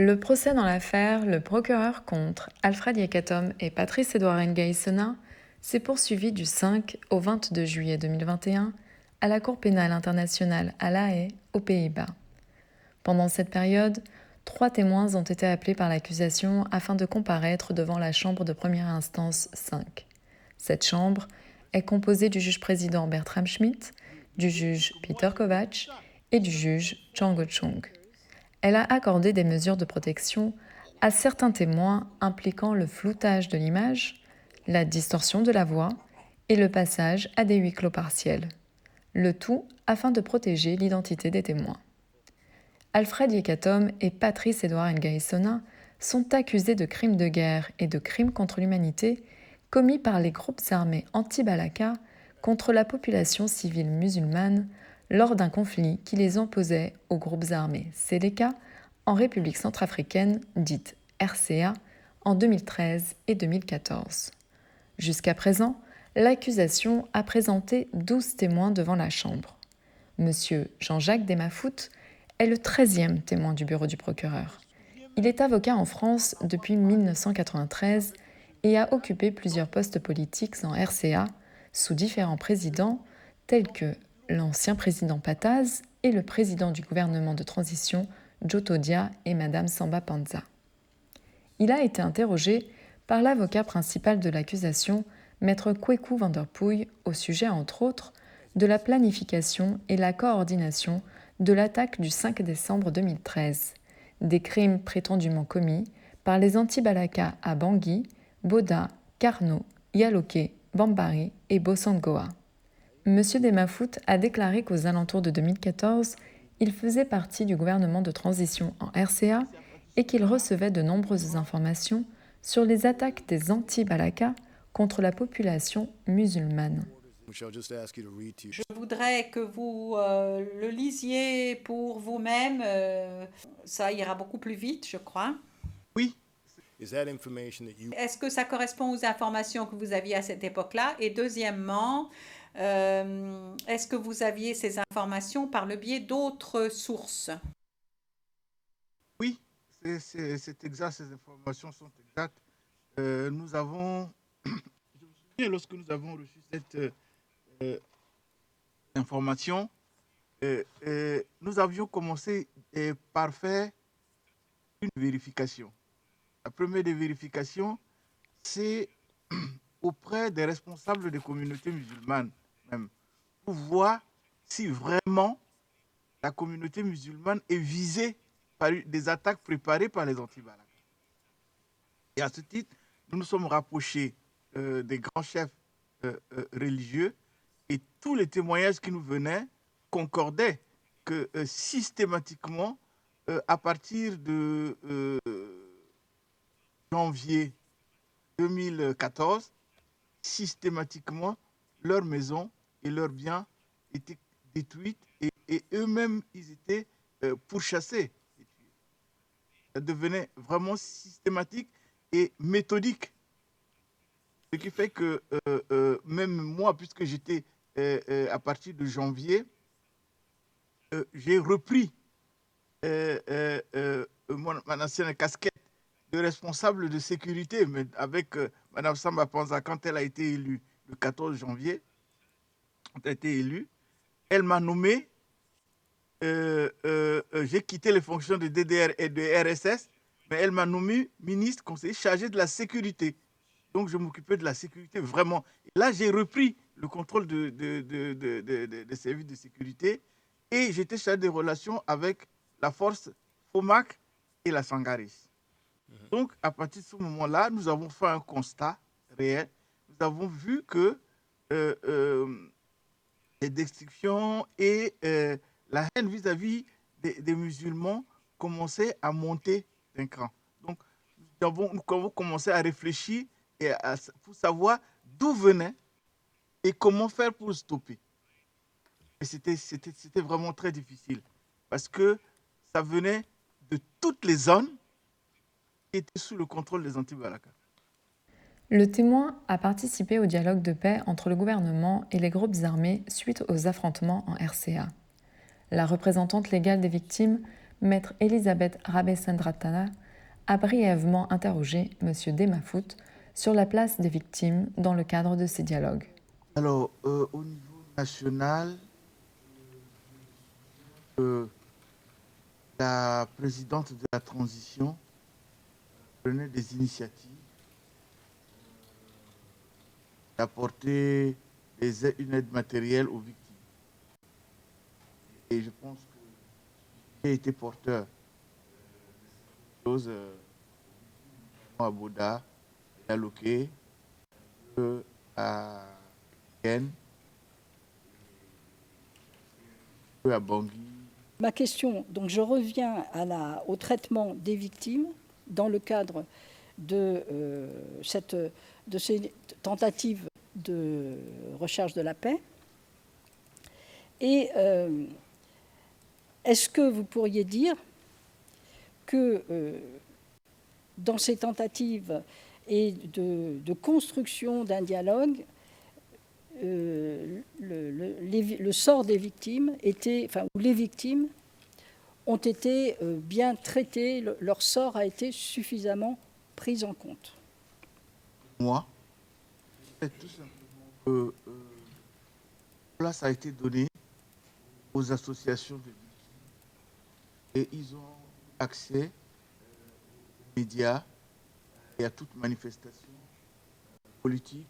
Le procès dans l'affaire Le procureur contre Alfred Yekatom et Patrice Edouard Nguesson s'est poursuivi du 5 au 22 juillet 2021 à la Cour pénale internationale à La Haye, aux Pays-Bas. Pendant cette période, 3 témoins ont été appelés par l'accusation afin de comparaître devant la Chambre de première instance 5. Cette chambre est composée du juge-président Bertram Schmitt, du juge Peter Kovacs et du juge Chang Go-chung. Elle a accordé des mesures de protection à certains témoins impliquant le floutage de l'image, la distorsion de la voix et le passage à des huis clos partiels. Le tout afin de protéger l'identité des témoins. Alfred Yekatom et Patrice Edouard Nguesson sont accusés de crimes de guerre et de crimes contre l'humanité commis par les groupes armés anti-Balaka contre la population civile musulmane lors d'un conflit qui les opposait aux groupes armés Seleka en République centrafricaine, dite RCA, en 2013 et 2014. Jusqu'à présent, l'accusation a présenté 12 témoins devant la Chambre. Monsieur Jean-Jacques Desmafoutes est le 13e témoin du bureau du procureur. Il est avocat en France depuis 1993 et a occupé plusieurs postes politiques en RCA sous différents présidents tels que l'ancien président Pataz et le président du gouvernement de transition Jotodia et Madame Samba Panza. Il a été interrogé par l'avocat principal de l'accusation, Maître Kweku van der Pouy, au sujet, entre autres, de la planification et la coordination de l'attaque du 5 décembre 2013, des crimes prétendument commis par les anti-Balaka à Bangui, Boda, Karno, Yaloke, Bambari et Bossangoa. M. Desmafoutes a déclaré qu'aux alentours de 2014, il faisait partie du gouvernement de transition en RCA et qu'il recevait de nombreuses informations sur les attaques des anti-Balaka contre la population musulmane. Je voudrais que vous le lisiez pour vous-même. Ça ira beaucoup plus vite, je crois. Oui, Est-ce que ça correspond aux informations que vous aviez à cette époque-là? Et deuxièmement, est-ce que vous aviez ces informations par le biais d'autres sources? oui, c'est exact, ces informations sont exactes. Nous avons, je me souviens, lorsque nous avons reçu cette euh, information, nous avions commencé par faire une vérification. La première des vérifications, c'est auprès des responsables des communautés musulmanes, même, pour voir si vraiment la communauté musulmane est visée par des attaques préparées par les anti-Balaka. Et à ce titre, nous nous sommes rapprochés des grands chefs religieux et tous les témoignages qui nous venaient concordaient que systématiquement, à partir de janvier 2014, systématiquement, leurs maisons et leurs biens étaient détruits et eux-mêmes, ils étaient pourchassés. Ça devenait vraiment systématique et méthodique. Ce qui fait que même moi, puisque j'étais à partir de janvier, j'ai repris mon ancienne casquette de responsable de sécurité, mais avec Mme Samba Panza, quand elle a été élue le 14 janvier, quand elle a été élue, elle m'a nommé, j'ai quitté les fonctions de DDR et de RSS, mais elle m'a nommé ministre conseiller chargé de la sécurité. Donc, je m'occupais de la sécurité vraiment. Et là, j'ai repris le contrôle des services de sécurité et j'étais chargé des relations avec la force FOMAC et la Sangaris. Donc, à partir de ce moment-là, nous avons fait un constat réel. Nous avons vu que les destructions et la haine vis-à-vis des musulmans commençaient à monter d'un cran. Donc, nous avons commencé à réfléchir pour savoir d'où venait et comment faire pour stopper. Et c'était vraiment très difficile parce que ça venait de toutes les zones qui étaient sous le contrôle des anti-Balaka. Le témoin a participé au dialogue de paix entre le gouvernement et les groupes armés suite aux affrontements en RCA. La représentante légale des victimes Maître Elisabeth Rabesendratana a brièvement interrogé M. Demafoot sur la place des victimes dans le cadre de ces dialogues. Alors, au niveau national, la présidente de la transition prenait des initiatives d'apporter une aide matérielle aux victimes. Et je pense que j'ai été porteur de choses à Boda, à Loké, à Ken, à Bangui. Ma question, donc je reviens au traitement des victimes dans le cadre de ces tentatives de recherche de la paix. Et est-ce que vous pourriez dire que dans ces tentatives et de construction d'un dialogue, le sort des victimes où les victimes ont été bien traitées, leur sort a été suffisamment pris en compte? Moi, c'est tout simplement que place a été donnée aux associations de victimes et ils ont accès aux médias et à toute manifestation politique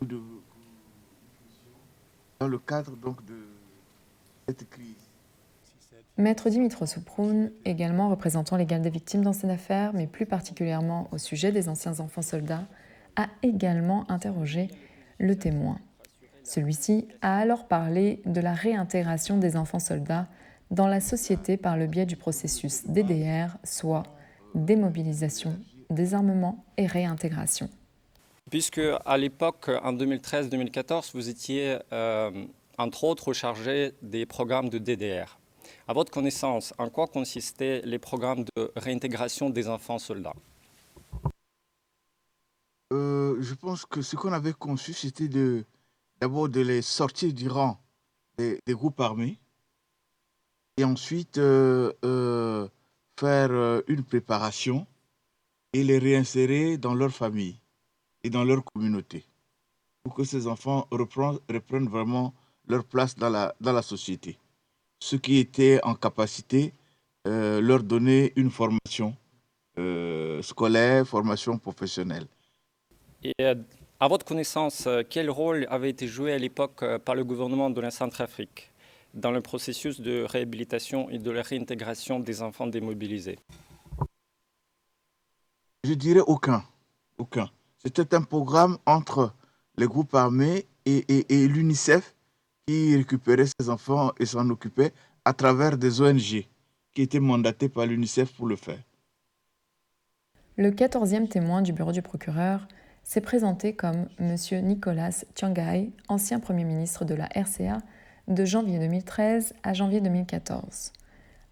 ou de dans le cadre donc de cette crise. Maître Dimitros Souproun, également représentant légal des victimes dans cette affaire, mais plus particulièrement au sujet des anciens enfants soldats, a également interrogé le témoin. Celui-ci a alors parlé de la réintégration des enfants soldats dans la société par le biais du processus DDR, soit démobilisation, désarmement et réintégration. Puisque à l'époque, en 2013-2014, vous étiez entre autres chargé des programmes de DDR. À votre connaissance, en quoi consistaient les programmes de réintégration des enfants soldats? Je pense que ce qu'on avait conçu, c'était d'abord de les sortir du rang des groupes armés et ensuite faire une préparation et les réinsérer dans leur famille et dans leur communauté pour que ces enfants reprennent vraiment leur place dans la société. Ceux qui étaient en capacité, leur donner une formation scolaire, formation professionnelle. Et à votre connaissance, quel rôle avait été joué à l'époque par le gouvernement de la Centrafrique dans le processus de réhabilitation et de la réintégration des enfants démobilisés? Je dirais aucun. C'était un programme entre les groupes armés et l'UNICEF qui récupérait ces enfants et s'en occupait à travers des ONG qui étaient mandatées par l'UNICEF pour le faire. Le 14e témoin du bureau du procureur s'est présenté comme M. Nicolas Tiangai, ancien Premier ministre de la RCA de janvier 2013 à janvier 2014.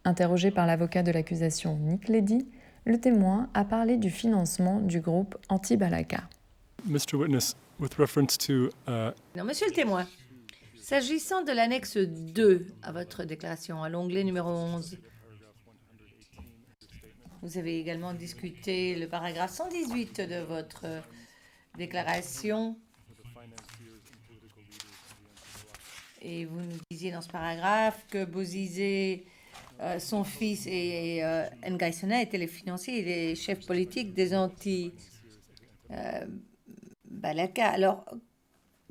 Interrogé par l'avocat de l'accusation Nick Ledy, le témoin a parlé du financement du groupe anti-Balaka. Mr. Witness, with reference to, Non, monsieur le témoin, s'agissant de l'annexe 2 à votre déclaration, à l'onglet numéro 11, vous avez également discuté le paragraphe 118 de votre déclaration. Et vous nous disiez dans ce paragraphe que Bozizé, son fils et Nguy Sena étaient les financiers et les chefs politiques des anti-Balaka. Alors,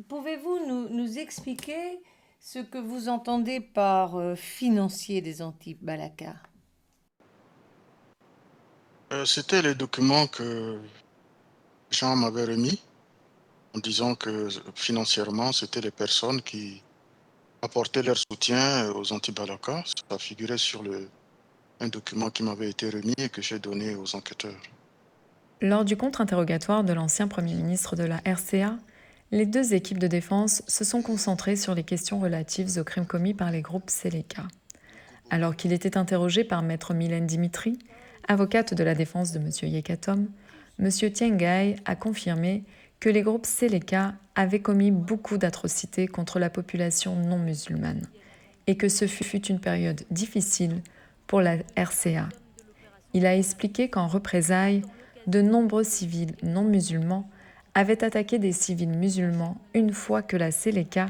pouvez-vous nous expliquer ce que vous entendez par financier des anti-Balaka? C'était les documents que Jean m'avait remis en disant que financièrement, c'était les personnes qui apportaient leur soutien aux anti-Balaka. Ça figurait sur un document qui m'avait été remis et que j'ai donné aux enquêteurs. Lors du contre-interrogatoire de l'ancien Premier ministre de la RCA, les deux équipes de défense se sont concentrées sur les questions relatives aux crimes commis par les groupes Seleka. Alors qu'il était interrogé par maître Mylène Dimitri, avocate de la défense de M. Yekatom, M. Tiangai a confirmé que les groupes Seleka avaient commis beaucoup d'atrocités contre la population non musulmane et que ce fut une période difficile pour la RCA. Il a expliqué qu'en représailles, de nombreux civils non musulmans avaient attaqué des civils musulmans une fois que la Seleka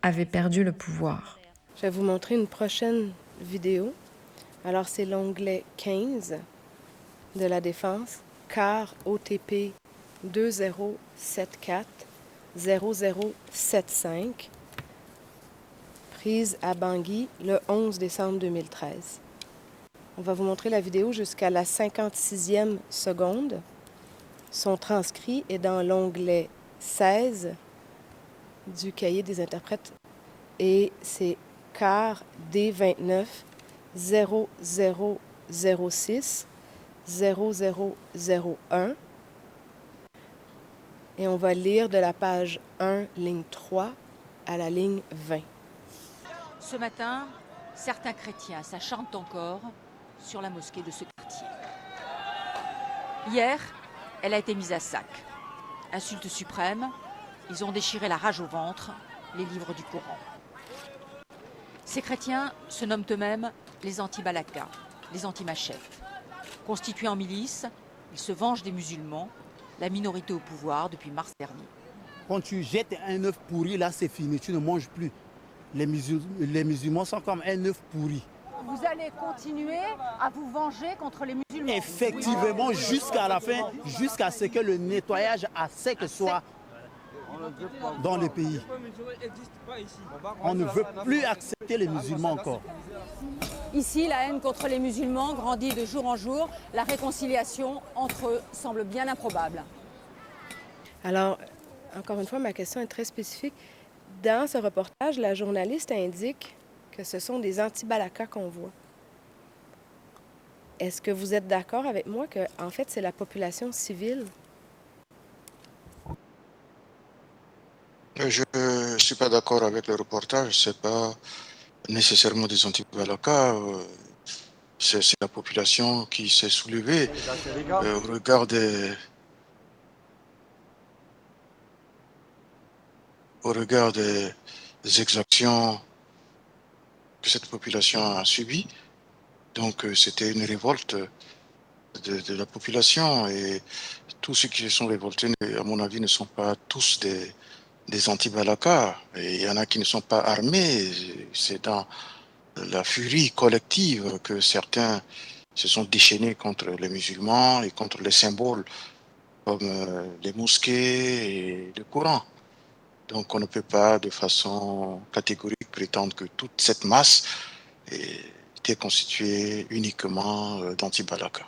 avait perdu le pouvoir. Je vais vous montrer une prochaine vidéo. Alors, c'est l'onglet 15 de la Défense, CAR OTP 2074 0075, prise à Bangui le 11 décembre 2013. On va vous montrer la vidéo jusqu'à la 56e seconde. Son transcrit est dans l'onglet 16 du cahier des interprètes et c'est CAR D29 0006 0001 et on va lire de la page 1, ligne 3 à la ligne 20. Ce matin, certains chrétiens s'acharnent encore sur la mosquée de ce quartier. Hier, elle a été mise à sac. Insulte suprême, ils ont déchiré la rage au ventre, les livres du Coran. Ces chrétiens se nomment eux-mêmes les anti-Balaka, les anti-Machef. Constitués en milice, ils se vengent des musulmans, la minorité au pouvoir depuis mars dernier. Quand tu jettes un œuf pourri, là c'est fini, tu ne manges plus. Les musulmans sont comme un œuf pourri. Vous allez continuer à vous venger contre les musulmans? Effectivement, jusqu'à la fin, jusqu'à ce que le nettoyage à sec soit dans le pays. On ne veut plus accepter les musulmans encore. Ici, la haine contre les musulmans grandit de jour en jour. La réconciliation entre eux semble bien improbable. Alors, encore une fois, ma question est très spécifique. Dans ce reportage, la journaliste indique que ce sont des anti-Balaka qu'on voit. Est-ce que vous êtes d'accord avec moi que, en fait, c'est la population civile? Je ne suis pas d'accord avec le reportage. Ce n'est pas nécessairement des anti-Balaka. C'est la population qui s'est soulevée au regard des exactions que cette population a subies. Donc c'était une révolte de la population et tous ceux qui se sont révoltés, à mon avis, ne sont pas tous des anti-Balaka. Et il y en a qui ne sont pas armés. C'est dans la furie collective que certains se sont déchaînés contre les musulmans et contre les symboles comme les mosquées et le Coran. Donc on ne peut pas de façon catégorique prétendre que toute cette masse était constituée uniquement d'anti-Balaka.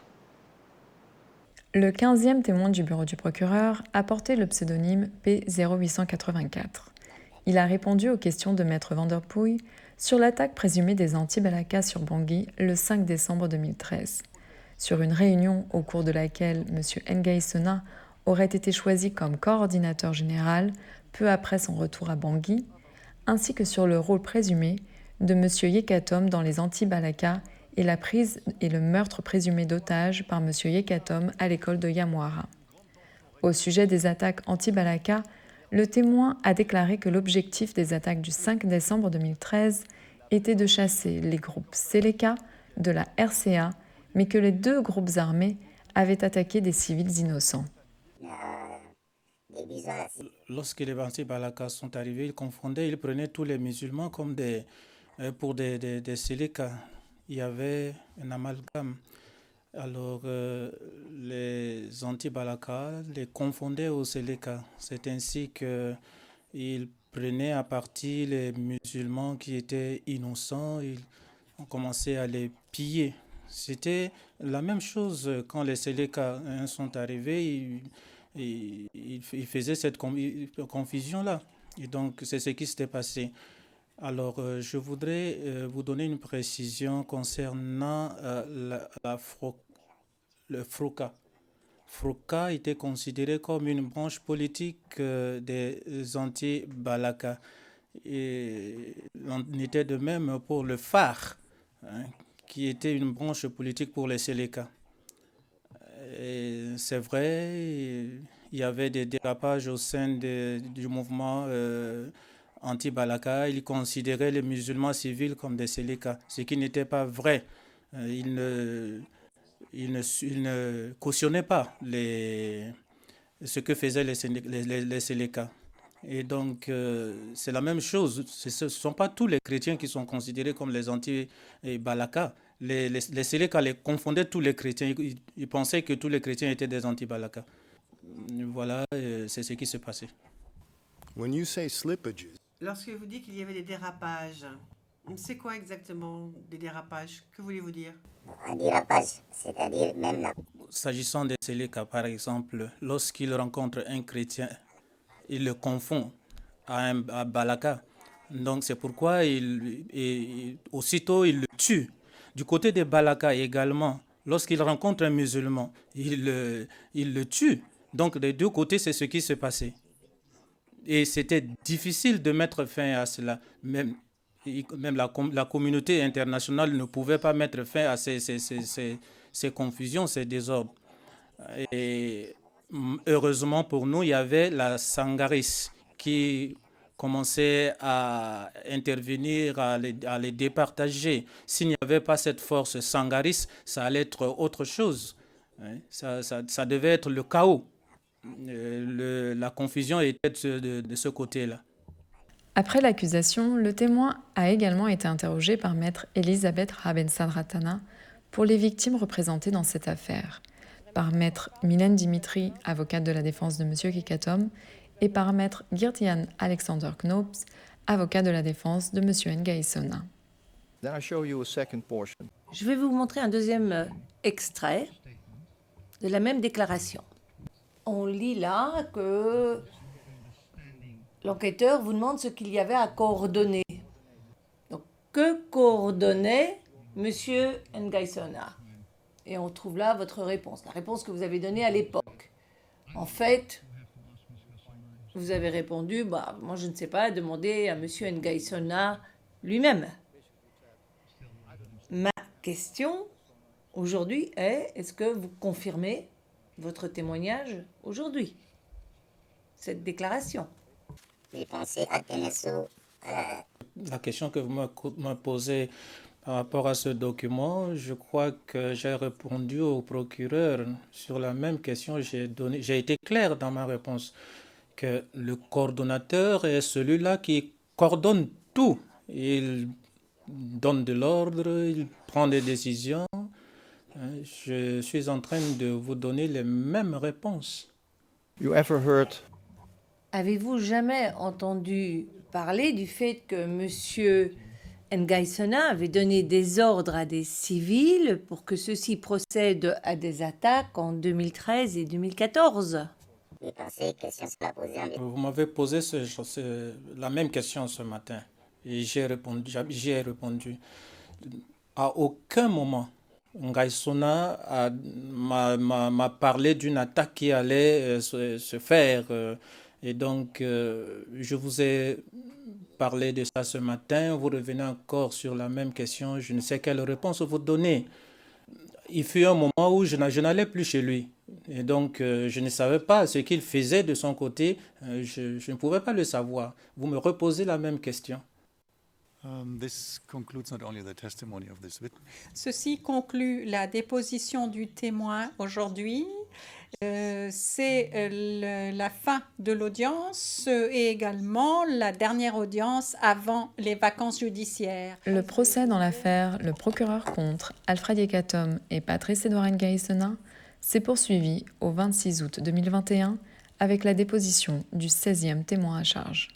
Le 15e témoin du bureau du procureur a porté le pseudonyme P0884. Il a répondu aux questions de Maître Vanderpooy sur l'attaque présumée des anti-Balaka sur Bangui le 5 décembre 2013, sur une réunion au cours de laquelle M. Nguy Sona aurait été choisi comme coordinateur général peu après son retour à Bangui, ainsi que sur le rôle présumé de M. Yekatom dans les anti-Balaka et la prise et le meurtre présumé d'otages par M. Yekatom à l'école de Yamwara. Au sujet des attaques anti-Balaka, le témoin a déclaré que l'objectif des attaques du 5 décembre 2013 était de chasser les groupes Seleka de la RCA, mais que les deux groupes armés avaient attaqué des civils innocents. Lorsque les anti-Balaka sont arrivés, ils prenaient tous les musulmans comme pour des Seleka. Il y avait un amalgame. Alors, les anti-Balaka les confondaient aux Seleka. C'est ainsi qu'ils prenaient à partie les musulmans qui étaient innocents. Ils ont commencé à les piller. C'était la même chose quand les Seleka sont arrivés. Ils faisaient cette confusion-là. Et donc, c'est ce qui s'était passé. Alors, je voudrais vous donner une précision concernant le FROCA. FROCA était considéré comme une branche politique des anti-Balaka. Et on était de même pour le FAR, qui était une branche politique pour les Seleka. C'est vrai, il y avait des dérapages au sein du mouvement anti-Balaka. Ils considéraient les musulmans civils comme des Seleka, ce qui n'était pas vrai. Il ne cautionnait pas ce que faisaient les Séléka. Et donc, c'est la même chose. Ce ne sont pas tous les chrétiens qui sont considérés comme les anti-Balaka. Les Séléka les confondaient tous les chrétiens. Ils pensaient que tous les chrétiens étaient des anti-Balaka. Voilà, c'est ce qui s'est passé. When you say slippages, lorsque vous dites qu'il y avait des dérapages, c'est quoi exactement des dérapages? Que voulez-vous dire? Un dérapage, c'est-à-dire même la... S'agissant des Séléka, par exemple, lorsqu'ils rencontrent un chrétien, ils le confondent à Balaka. Donc c'est pourquoi aussitôt ils le tuent. Du côté des Balaka également, lorsqu'ils rencontrent un musulman, ils le tuent. Donc des deux côtés, c'est ce qui s'est passé. Et c'était difficile de mettre fin à cela. Même la communauté internationale ne pouvait pas mettre fin à ces confusions, ces désordres. Et heureusement pour nous, il y avait la Sangaris qui commençait à intervenir, à les départager. S'il n'y avait pas cette force Sangaris, ça allait être autre chose. Ça devait être le chaos. La confusion était de ce côté-là. Après l'accusation, le témoin a également été interrogé par maître Elisabeth Rabensadratana pour les victimes représentées dans cette affaire, par maître Mylène Dimitri, avocate de la défense de M. Kekatom, et par maître Girtian Alexander Knops, avocat de la défense de M. Ngaï Sona. Je vais vous montrer un deuxième extrait de la même déclaration. On lit là que l'enquêteur vous demande ce qu'il y avait à coordonner. Donc, que coordonnait M. Ngaï Sona? Et on trouve là votre réponse, la réponse que vous avez donnée à l'époque. En fait, vous avez répondu, moi je ne sais pas, demandez à M. Ngaï Sona lui-même. Ma question aujourd'hui est, est-ce que vous confirmez votre témoignage aujourd'hui, cette déclaration? La question que vous me posez par rapport à ce document, je crois que j'ai répondu au procureur sur la même question. J'ai été clair dans ma réponse que le coordonnateur est celui-là qui coordonne tout. Il donne de l'ordre, il prend des décisions. Je suis en train de vous donner les mêmes réponses. Avez-vous jamais entendu parler du fait que M. Ngaï Sona avait donné des ordres à des civils pour que ceux-ci procèdent à des attaques en 2013 et 2014? Vous m'avez posé la même question ce matin et j'y ai répondu. À aucun moment, Ngaï Sona m'a parlé d'une attaque qui allait se faire. Et donc, je vous ai parlé de ça ce matin. Vous revenez encore sur la même question. Je ne sais quelle réponse vous donner. Il fut un moment où je n'allais plus chez lui. Et donc, je ne savais pas ce qu'il faisait de son côté. Je ne pouvais pas le savoir. Vous me reposez la même question. Ceci conclut la déposition du témoin aujourd'hui. C'est la fin de l'audience et également la dernière audience avant les vacances judiciaires. Le procès dans l'affaire Le procureur contre Alfred Yekatom et Patrice Edouard Ngaï Sona s'est poursuivi au 26 août 2021 avec la déposition du 16e témoin à charge.